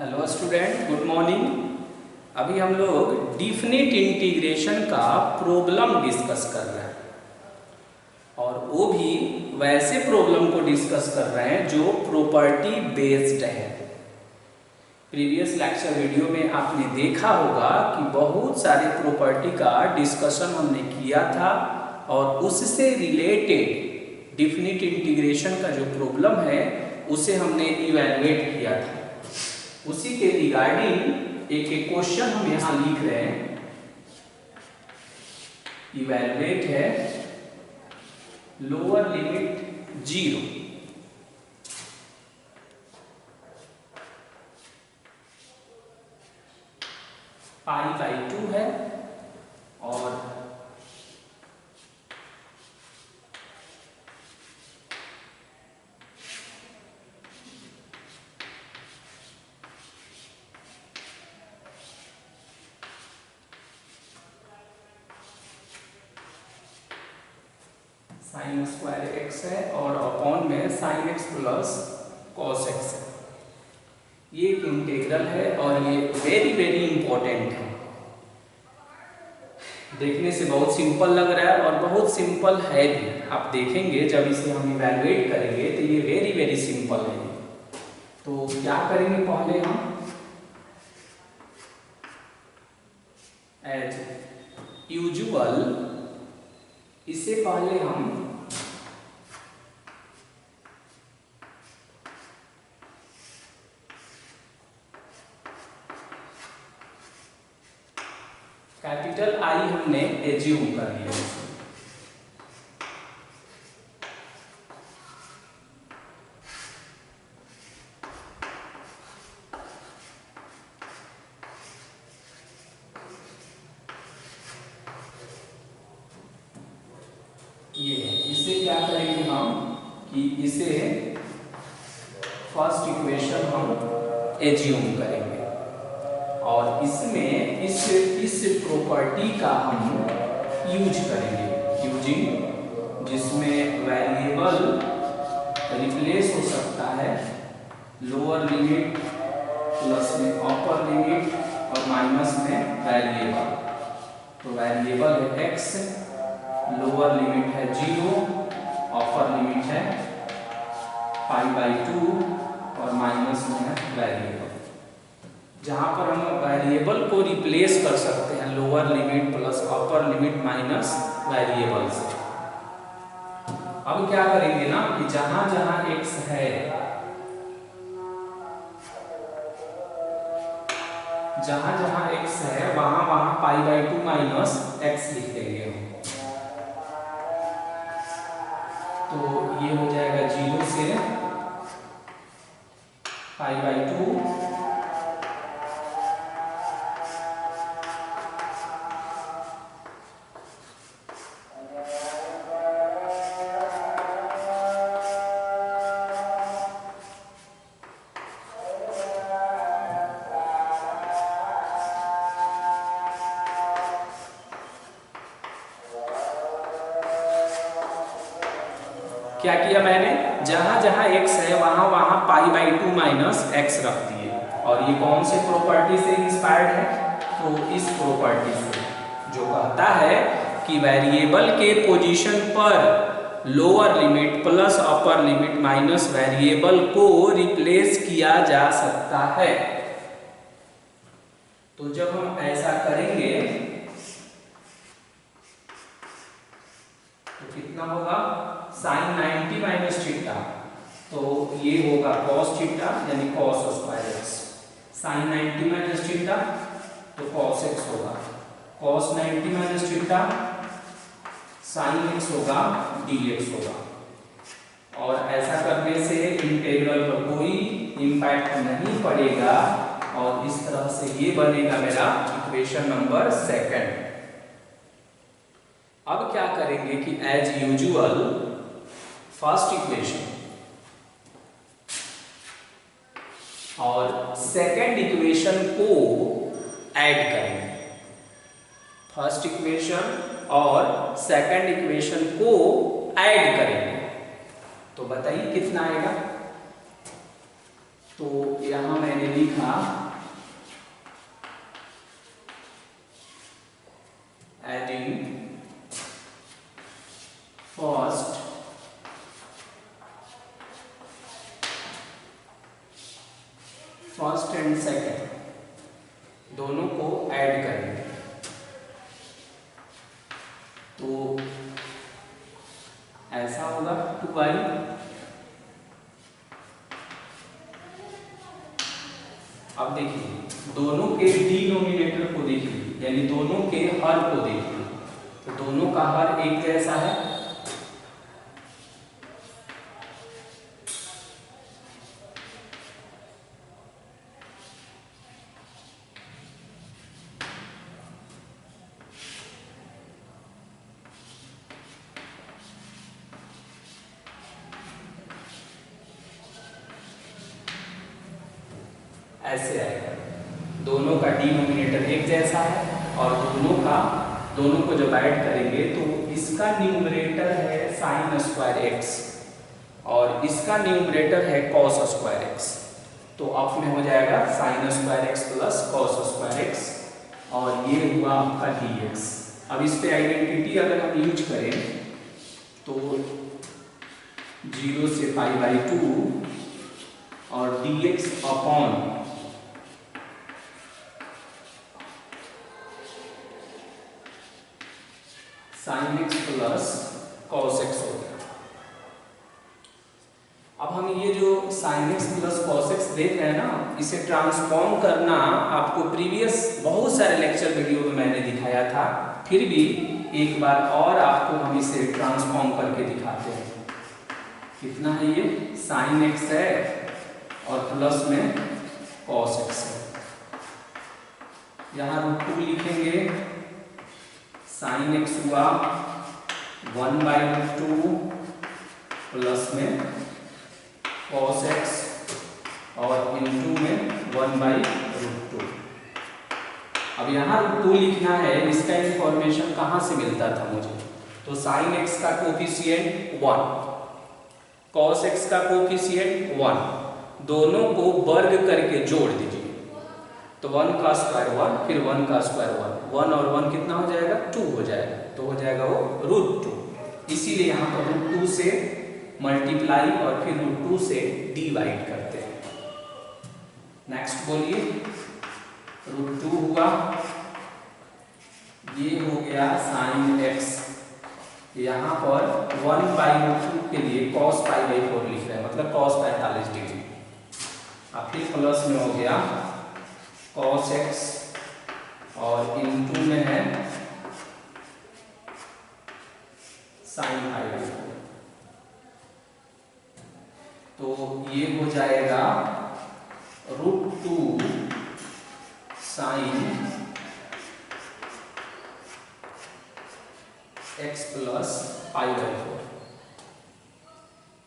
Hello student, good morning. अभी हम लोग डिफिनिट इंटीग्रेशन का प्रॉब्लम डिस्कस कर रहे हैं और वो भी वैसे प्रॉब्लम को डिस्कस कर रहे हैं जो प्रॉपर्टी बेस्ड है। प्रीवियस लेक्चर वीडियो में आपने देखा होगा कि बहुत सारे प्रॉपर्टी का डिस्कशन हमने किया था और उससे रिलेटेड डिफिनिट इंटीग्रेशन का जो प्रॉब्लम है उसे हमने इवैल्यूएट किया था। उसी के रिगार्डिंग एक एक क्वेश्चन हम यहाँ लिख रहे हैं। इवैल्यूएट है लोअर लिमिट 0 π/2 है और sin स्क्वायर x है और अपॉन में sin x plus cos x है। ये एक इंटीग्रल है और ये वेरी वेरी इंपॉर्टेंट है। देखने से बहुत सिंपल लग रहा है और बहुत सिंपल है भी। आप देखेंगे जब इसे हम इवैल्यूएट करेंगे तो ये वेरी वेरी सिंपल है। तो क्या करेंगे, पहले हम एज यूजुअल इसे पहले हम कैपिटल I हमने एज्यूम कर लिया। ये इसे क्या करेंगे हम कि इसे फर्स्ट इक्वेशन हम एज्यूम करेंगे और इसमें इस प्रॉपर्टी का हम यूज करेंगे यूजिंग, जिसमें वेरिएबल रिप्लेस हो सकता है लोअर लिमिट प्लस में अपर लिमिट और माइनस में वेरिएबल। तो वेरिएबल है x, लोअर लिमिट है 0, अपर लिमिट है π/2 और माइनस में है वेरिएबल। जहाँ पर हम वेरिएबल को रिप्लेस कर सकते हैं lower limit plus upper limit minus variable से। अब क्या करेंगे ना कि जहाँ जहाँ x है, जहाँ जहाँ x है वहाँ वहाँ π/2 माइनस x लिख देंगे हम। तो ये हो जाएगा 0 से π/2 क्या किया मैंने, जहां जहां x है वहां वहां π/2 माइनस x रख दिए। और ये कौन से प्रॉपर्टी से इंस्पायर्ड है? तो इस प्रॉपर्टी से जो कहता है कि वेरिएबल के पोजीशन पर lower limit plus upper limit minus variable को रिप्लेस किया जा सकता है। तो जब हम ऐसा करेंगे तो कितना होगा, sin 90 माइनस थीटा, तो ये होगा cos थीटा यानी cos square x। sin 90 minus theta तो cos x होगा, cos 90 minus theta sin x होगा, dx होगा। और ऐसा करने से इंटीग्रल पर कोई इम्पैक्ट नहीं पड़ेगा और इस तरह से ये बनेगा मेरा इक्वेशन नंबर 2। अब क्या करेंगे कि एज यूजुअल फर्स्ट इक्वेशन और सेकंड इक्वेशन को ऐड करेंगे। फर्स्ट इक्वेशन और सेकंड इक्वेशन को ऐड करेंगे तो बताइए कितना आएगा। तो यहां मैंने लिखा एडिंग फर्स्ट एंड सेकंड दोनों को ऐड करेंगे। तो ऐसा होगा 2i, अब देखिए दोनों के डिनोमिनेटर को देखिए, यानी दोनों के हर को देखिए, तो दोनों का हर एक जैसा है, ऐसे आएगा। दोनों का डिनोमिनेटर एक जैसा है और दोनों को जब ऐड करेंगे तो इसका न्यूमरेटर है साइन स्क्वायर एक्स और इसका न्यूमरेटर है कॉस स्क्वायर एक्स। तो अब में हो जाएगा sine square x plus cos square x और ये हुआ आपका dx। अब इस पे आइडेंटिटी अगर हम यूज करें तो 0 से π/2 और dx upon sine x plus cos x हो गया। अब हम ये जो sine x plus cos x देख रहे हैं ना, इसे ट्रांसफॉर्म करना आपको प्रीवियस बहुत सारे लेक्चर वीडियो में मैंने दिखाया था, फिर भी एक बार और आपको हम इसे ट्रांसफॉर्म करके दिखाते हैं। कितना है ये, साइन एक्स है और प्लस में कॉस एक्स है। यहाँ √2 लिखेंगे, साइन एक्स हुआ 1/√2 प्लस में कॉस एक्स और इनटू में 1/√2। अब यहाँ √2 लिखना है, इसका इंफॉर्मेशन कहाँ से मिलता था मुझे, तो साइन एक्स का कोफिशिएंट 1, कॉस एक्स का कोफिशिएंट 1, दोनों को वर्ग करके जोड़ दीजिए तो 1 का स्क्वायर 1, फिर 1 का स्क्वायर 1 और 1 कितना हो जाएगा, 2 हो जाएगा, तो हो जाएगा वो √2। इसीलिए यहाँ पर √2 से मल्टीप्लाई और फिर √2 से डिवाइड करते हैं। नेक्स्ट बोलिए, √2 हुआ, ये हो गया साइन एक्स, यहाँ पर 1/√2 के लिए cos π/4 लिख रहे हैं, मतलब cos 45 डिग्री। अब फिर प्लस में हो गया cos x और इनटू में है साइन π/4। तो ये हो जाएगा √2 साइन x प्लस π/4,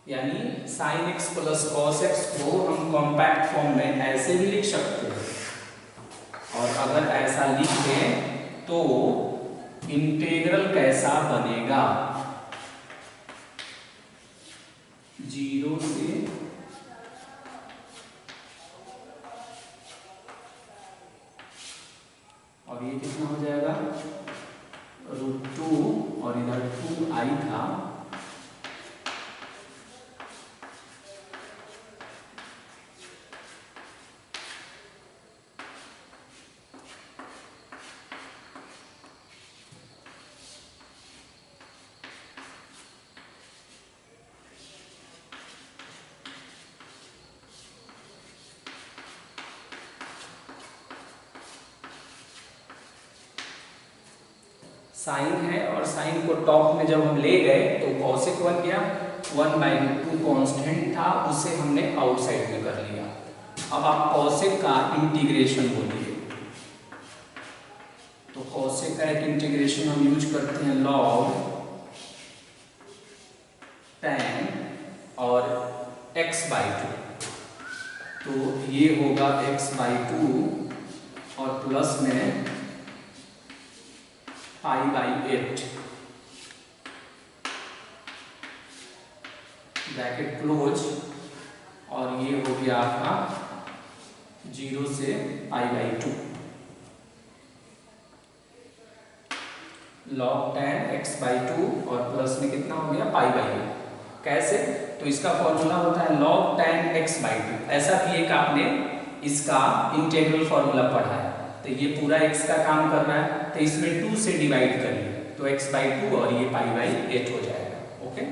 यानी sine x plus cos x को हम कॉम्पैक्ट फॉर्म में ऐसे भी लिख सकते हैं, और अगर ऐसा लिखें तो इंटीग्रल कैसा बनेगा, 0 से और ये कितना हो जाएगा √2 और इधर 2i था, साइन है और साइन को टॉप में जब हम ले गए तो कॉसेक बन गया, 1/2 कांस्टेंट था, उसे हमने आउटसाइड में कर लिया। अब आप कॉसेक का इंटीग्रेशन बोलिए, तो कॉसेक का एक इंटीग्रेशन हम यूज करते हैं log tan और x/2, तो ये होगा x/2 और प्लस में π/8 ब्रैकेट क्लोज, और ये हो गया आपका 0 से π/2 log tan x/2 और प्लस में कितना हो गया π/2। कैसे? तो इसका फॉर्मूला होता है log tan x/2। ऐसा भी एक आपने इसका इंटीग्रल फॉर्मूला पढ़ा है। तो ये पूरा x का काम कर रहा है, तो इसमें 2 से डिवाइड करिए तो x/2 और ये π/8 हो जाएगा। ओके,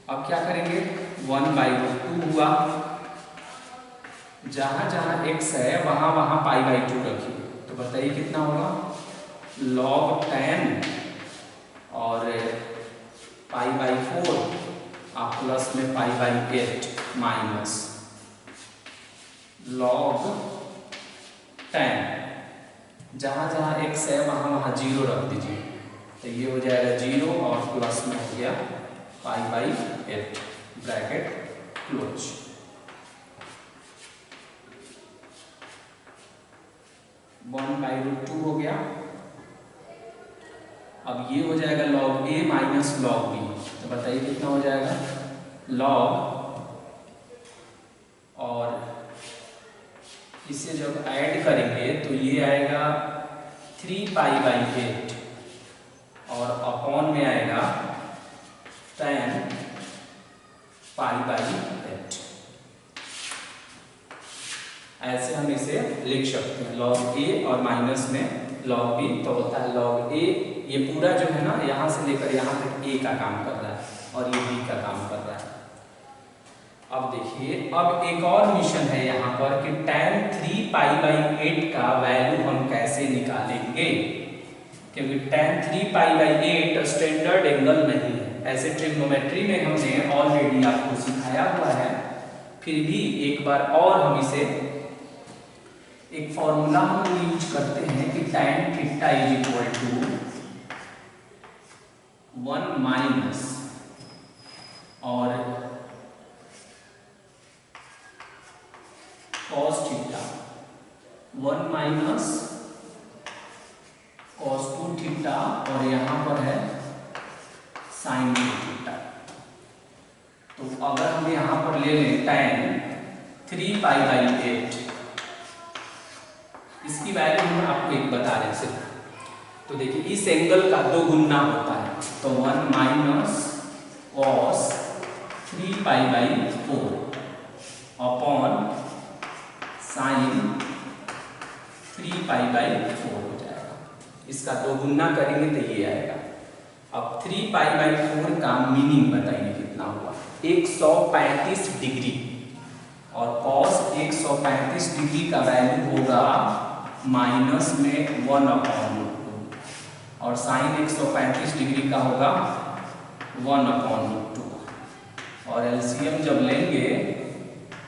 अब क्या करेंगे, 1/√2 हुआ, जहां जहां x है वहां वहां π/2 रखिए। तो बताइए कितना होगा, log tan और π/4 आप प्लस में π/8 माइनस log tan, जहां जहां x है वहां वहां 0 रख दीजिए। तो ये हो जाएगा 0 और प्लस में हो गया π/8 ब्रैकेट क्लोज। (1/√2) हो गया। अब ये हो जाएगा log a minus log b। तो बताइए कितना हो जाएगा, log, और इसे जब ऐड करेंगे तो ये आएगा 3π/8 और अपॉन में आएगा tan π/8। ऐसे हम इसे लिख सकते हैं, log a और माइनस में log b, तो होता है log a। ये पूरा जो है ना, यहाँ से लेकर यहाँ तक a का काम कर रहा है और ये b का काम कर रहा है। अब देखिए, अब एक और मिशन है यहाँ पर कि tan 3π/8 का वैल्यू हम कैसे निकालेंगे, क्योंकि tan 3π/8 स्टैंडर्ड एंगल नहीं है। ऐसे ट्रिग्नोमेट्री में हमने ऑलरेडी आपको सिखाया हुआ है, फिर भी एक बार और हम इसे एक फॉर्मूला हम यूज करते हैं कि tan थीटा = 1 माइनस और cos theta, 1 minus cos 2 theta और यहाँ पर है sin 2 थीटा। तो अगर हम यहाँ पर ले लें tan 3π/8, इसकी वैल्यू हम आपको एक बता रहे सिर्फ। तो देखिए, इस एंगल का 2 गुना होता है, तो 1 माइनस cos 3π/4 अपॉन sin 3π/4 हो जाएगा। इसका 2 गुना करेंगे तो ये आएगा। अब 3π/4 का मीनिंग बताइए कितना हुआ, 135 डिग्री, और cos 135 डिग्री का वैल्यू होगा माइनस में 1/√2 और sin 135 डिग्री का होगा 1/√2, और एलसीएम जब लेंगे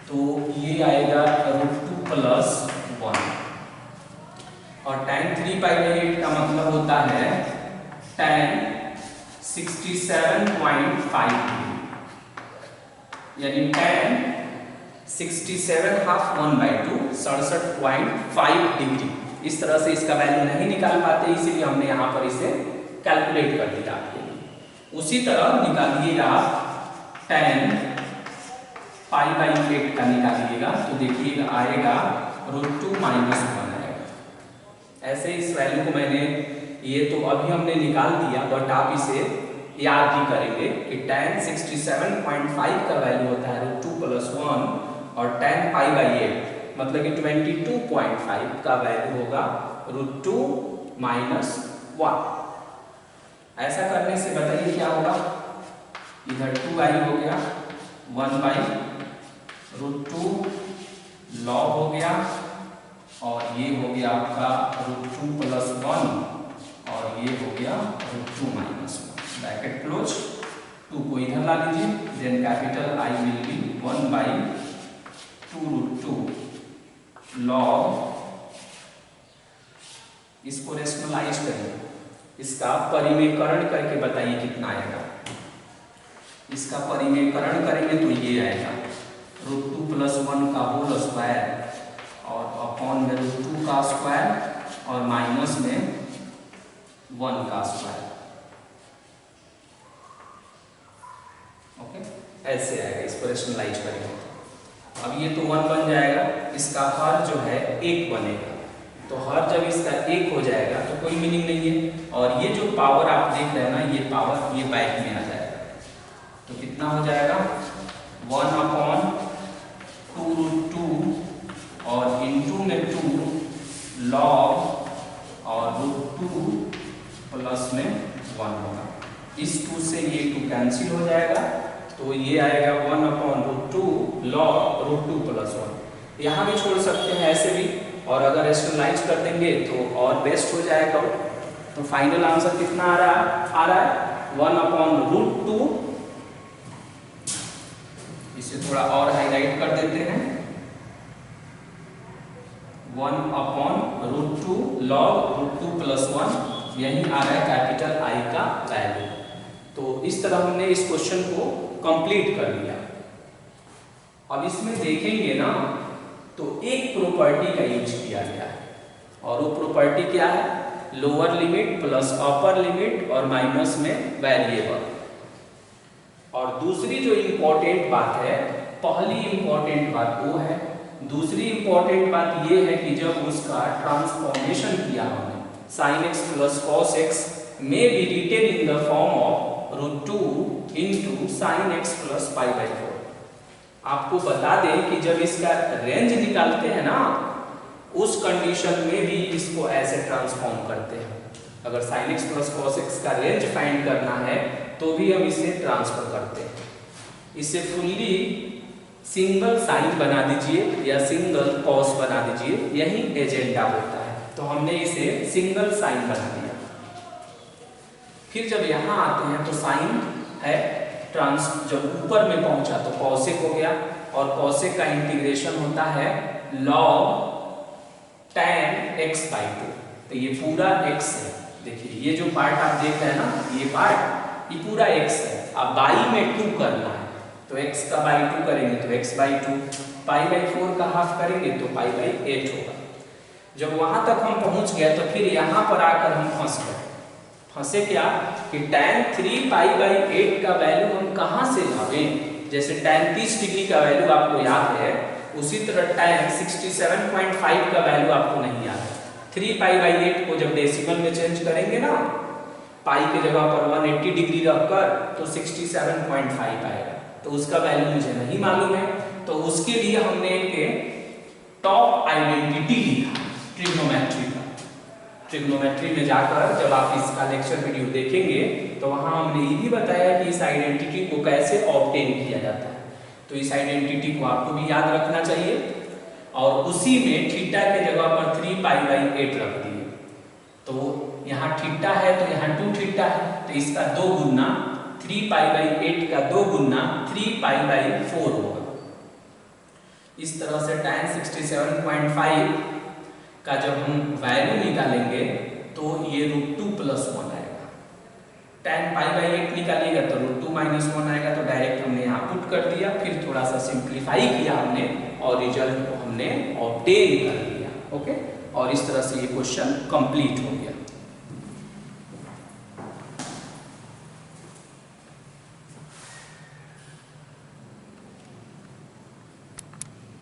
तो ये आएगा √2 + 1, और tan 3π/8 का मतलब होता है tan 67.5 डिग्री, यानी tan 67 हाफ 1/2 67.5 डिग्री। इस तरह से इसका वैल्यू नहीं निकाल पाते, इसीलिए हमने यहाँ पर इसे कैलकुलेट कर दिया आपके लिए। उसी तरह निकालिएगा tan π/8 का निकालिएगा, तो देखिएगा आएगा √2 - 1 आएगा। ऐसे इस वैल्यू को मैंने, ये तो अभी हमने निकाल दिया, बट आप इसे याद भी करेंगे कि tan 67.5 का वैल्यू होता है √2 + 1 और tan π/8 मतलब कि 22.5 का वैल्यू होगा √2 - 1। ऐसा करने से बताइए क्या होगा, इधर 2i हो गया, 1/√2 log हो गया, और ये हो गया आपका √2 + 1 और ये हो गया √2 - 1 ब्रैकेट क्लोज। 2 को इधर ला लीजिए, then capital I will be 1/2√2 log, इसको रेशनलाइज करिए, इसका परिमेयकरण करके बताइए कितना आएगा। इसका परिमेयकरण करेंगे तो ये आएगा √2 + 1 का होल स्क्वायर और अपॉन में √2 का स्क्वायर और माइनस में 1 का स्क्वायर। ओके, ऐसे आएगा, इसको रेशनलाइज करेंगे। अब ये तो 1 बन जाएगा, इसका हर जो है 1 बनेगा, तो हर जब इसका 1 हो जाएगा तो कोई मीनिंग नहीं है। और ये जो पावर आप देख रहे हैं ना, ये पावर ये बैक में आ जाएगा, तो कितना हो जाएगा 1/2√2 और इंटू में 2 log और √2 प्लस में 1 होगा। इस 2 से ये 2 कैंसिल हो जाएगा, तो ये आएगा 1/√2 log √2 प्लस 1। यहाँ भी छोड़ सकते हैं ऐसे भी, और अगर रेशनलाइज कर देंगे तो और बेस्ट हो जाएगा। तो फाइनल आंसर कितना आ रहा है 1/√2। इसे थोड़ा और हाईलाइट कर देते हैं, 1/√2 log √2 प्लस 1, यही आ रहा है कैपिटल I का वैल्यू। तो इस तरह हमने इस क्वेश्चन को कंप्लीट कर लिया। अब इसमें देखेंगे ना तो एक प्रॉपर्टी का यूज किया गया है, और वो प्रॉपर्टी क्या है, lower limit plus upper limit और माइनस में वेरिएबल। और दूसरी जो इम्पोर्टेंट बात है, पहली इम्पोर्टेंट बात वो है, दूसरी इम्पोर्टेंट बात ये है कि जब उसका ट्रांसफॉर्मेशन किया हमने, sin x plus cos x may be written in the form of √2 into sin x plus π/4। आपको बता दें कि जब इसका रेंज निकालते हैं ना, उस कंडीशन में भी इसको ऐसे ट्रांसफॉर्म करते हैं। अगर sin x plus cos x का रेंज फाइंड करना है तो भी हम इसे ट्रांसफर करते हैं। इसे फुल्ली सिंगल साइन बना दीजिए या सिंगल कॉस बना दीजिए, यही एजेंडा होता है। तो हमने इसे सिंगल साइन बना दिया। फिर जब यहाँ आते हैं तो साइन है जब ऊपर में पहुंचा तो कॉसेक हो गया, और कॉसेक का इंटीग्रेशन होता है log tan x/2। तो ये पूरा x है, देखिए ये जो पार्ट आप देख रहे हैं ना, ये पार्ट ये पूरा x है। अब बाई में 2 करना है तो x का बाई 2 करेंगे तो x/2, π/4 का हाफ करेंगे तो π/8 होगा। जब वहां तक हम पहुंच गए तो फिर यहाँ पर आकर हम फंस गए। फंसे क्या कि tan 3π/8 का वैल्यू हम कहाँ से लावें। जैसे tan 30 डिग्री का वैल्यू आपको याद है, उसी तरह tan 67.5 का वैल्यू आपको नहीं याद है। 3π/8 को जब डेसिमल में चेंज करेंगे ना, पाई के जगह पर 180 डिग्री रखकर, तो 67.5 आएगा। तो उसका वैल्यू मुझे नहीं मालूम है, तो उसके लिए हमने एक टॉप आइडेंटिटी लिखा ट्रिग्नोमेट्री का। ट्रिग्नोमेट्री में जाकर जब आप इसका लेक्चर वीडियो देखेंगे तो वहां हमने ये भी बताया कि इस आइडेंटिटी को कैसे ऑब्टेन किया जाता है। तो इस आइडेंटिटी को आपको भी याद रखना चाहिए, और उसी में थीटा के जगह पर 3π/8 रख दिए। तो यहाँ थीटा है तो यहाँ 2 थीटा है, तो इसका 2 गुना 3π/8 का 2 गुना 3π/4 होगा। इस तरह से tan 67.5 का जब हम वैल्यू निकालेंगे तो ये √2 प्लस 1 आएगा। tan π/8 निकालिएगा तो √2 - 1 आएगा। तो डायरेक्ट हमने यहाँ पुट कर दिया, फिर थोड़ा सा सिंप्लीफाई किया हमने और रिजल्ट को हमने ऑब्टेन कर लिया। ओके, और इस तरह से ये क्वेश्चन कंप्लीट हो गया।